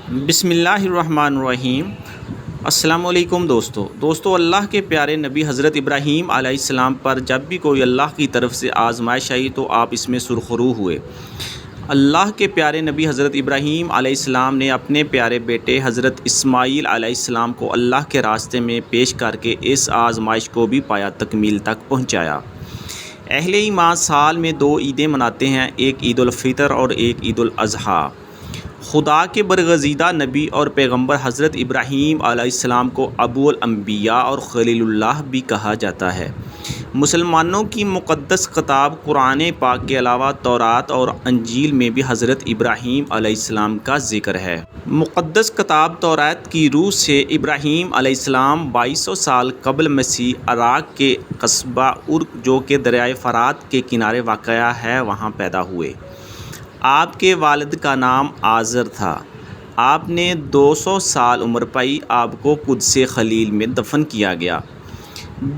بسم اللہ الرحمن الرحیم۔ السلام علیکم دوستو اللہ کے پیارے نبی حضرت ابراہیم علیہ السلام پر جب بھی کوئی اللہ کی طرف سے آزمائش آئی تو آپ اس میں سرخرو ہوئے۔ اللہ کے پیارے نبی حضرت ابراہیم علیہ السلام نے اپنے پیارے بیٹے حضرت اسماعیل علیہ السلام کو اللہ کے راستے میں پیش کر کے اس آزمائش کو بھی پایا تکمیل تک پہنچایا۔ اہل ایمان سال میں 2 عیدیں مناتے ہیں، ایک عید الفطر اور ایک عید الاضحیٰ۔ خدا کے برگزیدہ نبی اور پیغمبر حضرت ابراہیم علیہ السلام کو ابو الانبیاء اور خلیل اللہ بھی کہا جاتا ہے۔ مسلمانوں کی مقدس کتاب قرآن پاک کے علاوہ تورات اور انجیل میں بھی حضرت ابراہیم علیہ السلام کا ذکر ہے۔ مقدس کتاب تورات کی روح سے ابراہیم علیہ السلام 2200 سال قبل مسیح عراق کے قصبہ عرق جو کہ دریائے فرات کے کنارے واقع ہے وہاں پیدا ہوئے۔ آپ کے والد کا نام آزر تھا۔ آپ نے 200 سال عمر پائی۔ آپ کو قدس خلیل میں دفن کیا گیا۔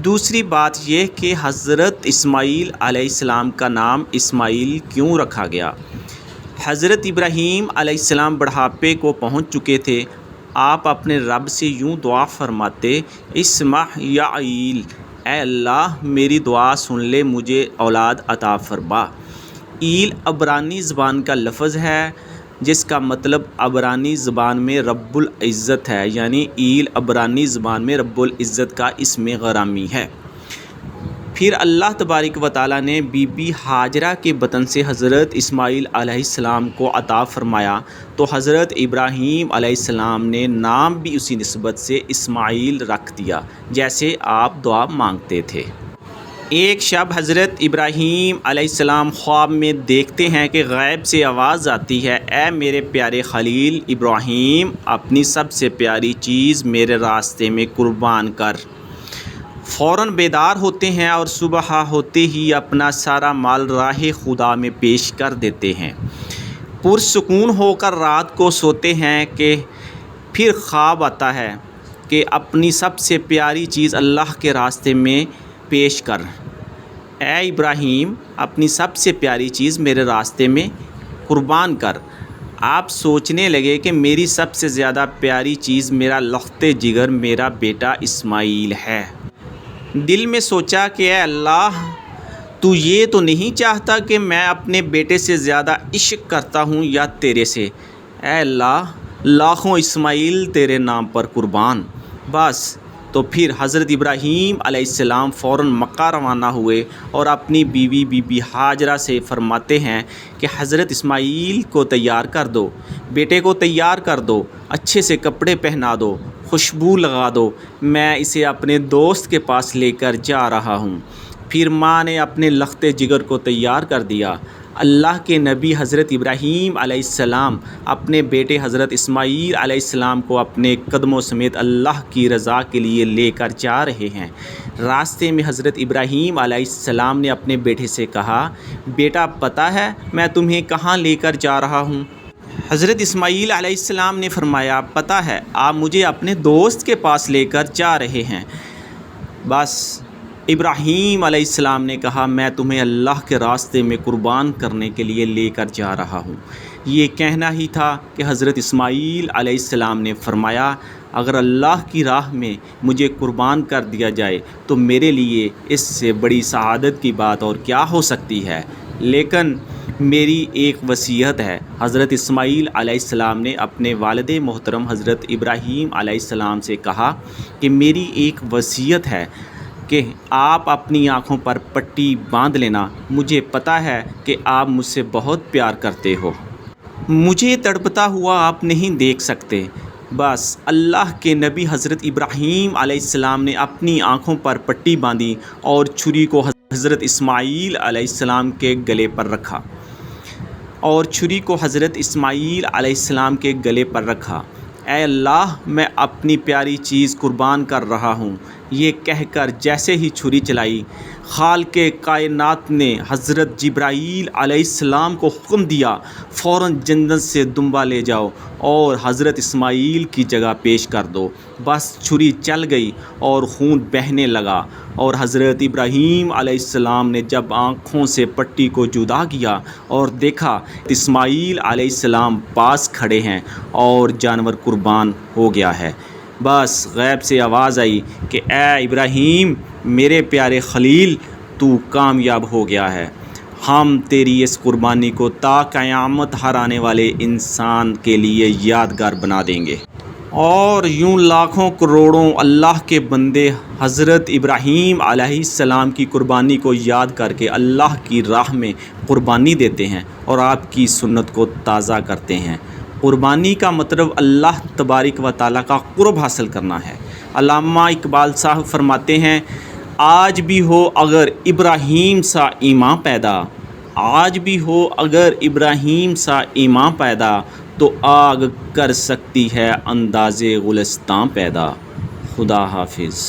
دوسری بات یہ کہ حضرت اسماعیل علیہ السلام کا نام اسماعیل کیوں رکھا گیا؟ حضرت ابراہیم علیہ السلام بڑھاپے کو پہنچ چکے تھے۔ آپ اپنے رب سے یوں دعا فرماتے، اسمع یا عیل، اے اللہ میری دعا سن لے، مجھے اولاد عطا فرما۔ ایل عبرانی زبان کا لفظ ہے جس کا مطلب عبرانی زبان میں رب العزت ہے، یعنی ایل عبرانی زبان میں رب العزت کا اسم غرامی ہے۔ پھر اللہ تبارک و تعالیٰ نے بی بی ہاجرہ کے بطن سے حضرت اسماعیل علیہ السلام کو عطا فرمایا تو حضرت ابراہیم علیہ السلام نے نام بھی اسی نسبت سے اسماعیل رکھ دیا جیسے آپ دعا مانگتے تھے۔ ایک شب حضرت ابراہیم علیہ السلام خواب میں دیکھتے ہیں کہ غیب سے آواز آتی ہے، اے میرے پیارے خلیل ابراہیم، اپنی سب سے پیاری چیز میرے راستے میں قربان کر۔ فوراً بیدار ہوتے ہیں اور صبح ہوتے ہی اپنا سارا مال راہ خدا میں پیش کر دیتے ہیں۔ پرسکون ہو کر رات کو سوتے ہیں کہ پھر خواب آتا ہے کہ اپنی سب سے پیاری چیز اللہ کے راستے میں پیش کر۔ اے ابراہیم، اپنی سب سے پیاری چیز میرے راستے میں قربان کر۔ آپ سوچنے لگے کہ میری سب سے زیادہ پیاری چیز میرا لخت جگر میرا بیٹا اسماعیل ہے۔ دل میں سوچا کہ اے اللہ، تو یہ تو نہیں چاہتا کہ میں اپنے بیٹے سے زیادہ عشق کرتا ہوں یا تیرے سے؟ اے اللہ، لاکھوں اسماعیل تیرے نام پر قربان۔ بس تو پھر حضرت ابراہیم علیہ السلام فوراً مکہ روانہ ہوئے اور اپنی بیوی بی بی ہاجرہ سے فرماتے ہیں کہ حضرت اسماعیل کو تیار کر دو، بیٹے کو تیار کر دو، اچھے سے کپڑے پہنا دو، خوشبو لگا دو، میں اسے اپنے دوست کے پاس لے کر جا رہا ہوں۔ پھر ماں نے اپنے لخت جگر کو تیار کر دیا۔ اللہ کے نبی حضرت ابراہیم علیہ السلام اپنے بیٹے حضرت اسماعیل علیہ السلام کو اپنے قدموں سمیت اللہ کی رضا کے لیے لے کر جا رہے ہیں۔ راستے میں حضرت ابراہیم علیہ السلام نے اپنے بیٹے سے کہا، بیٹا پتہ ہے میں تمہیں کہاں لے کر جا رہا ہوں؟ حضرت اسماعیل علیہ السلام نے فرمایا، پتہ ہے، آپ مجھے اپنے دوست کے پاس لے کر جا رہے ہیں۔ بس ابراہیم علیہ السلام نے کہا، میں تمہیں اللہ کے راستے میں قربان کرنے کے لیے لے کر جا رہا ہوں۔ یہ کہنا ہی تھا کہ حضرت اسماعیل علیہ السلام نے فرمایا، اگر اللہ کی راہ میں مجھے قربان کر دیا جائے تو میرے لیے اس سے بڑی سعادت کی بات اور کیا ہو سکتی ہے، لیکن میری ایک وصیت ہے۔ حضرت اسماعیل علیہ السلام نے اپنے والد محترم حضرت ابراہیم علیہ السلام سے کہا کہ میری ایک وصیت ہے کہ آپ اپنی آنکھوں پر پٹی باندھ لینا، مجھے پتہ ہے کہ آپ مجھ سے بہت پیار کرتے ہو، مجھے تڑپتا ہوا آپ نہیں دیکھ سکتے۔ بس اللہ کے نبی حضرت ابراہیم علیہ السلام نے اپنی آنکھوں پر پٹی باندھی اور چھری کو حضرت اسماعیل علیہ السلام کے گلے پر رکھا۔ اے اللہ، میں اپنی پیاری چیز قربان کر رہا ہوں، یہ کہہ کر جیسے ہی چھری چلائی، خالق کائنات نے حضرت جبرائیل علیہ السلام کو حکم دیا فوراً جنت سے دمبا لے جاؤ اور حضرت اسماعیل کی جگہ پیش کر دو۔ بس چھری چل گئی اور خون بہنے لگا، اور حضرت ابراہیم علیہ السلام نے جب آنکھوں سے پٹی کو جدا کیا اور دیکھا اسماعیل علیہ السلام پاس کھڑے ہیں اور جانور قربان ہو گیا ہے، بس غیب سے آواز آئی کہ اے ابراہیم میرے پیارے خلیل، تو کامیاب ہو گیا ہے، ہم تیری اس قربانی کو تا قیامت ہر آنے والے انسان کے لیے یادگار بنا دیں گے۔ اور یوں لاکھوں کروڑوں اللہ کے بندے حضرت ابراہیم علیہ السلام کی قربانی کو یاد کر کے اللہ کی راہ میں قربانی دیتے ہیں اور آپ کی سنت کو تازہ کرتے ہیں۔ قربانی کا مطلب اللہ تبارک و تعالیٰ کا قرب حاصل کرنا ہے۔ علامہ اقبال صاحب فرماتے ہیں، آج بھی ہو اگر ابراہیم سا ایمان پیدا، آج بھی ہو اگر ابراہیم سا ایمان پیدا، تو آگ کر سکتی ہے انداز گلستاں پیدا۔ خدا حافظ۔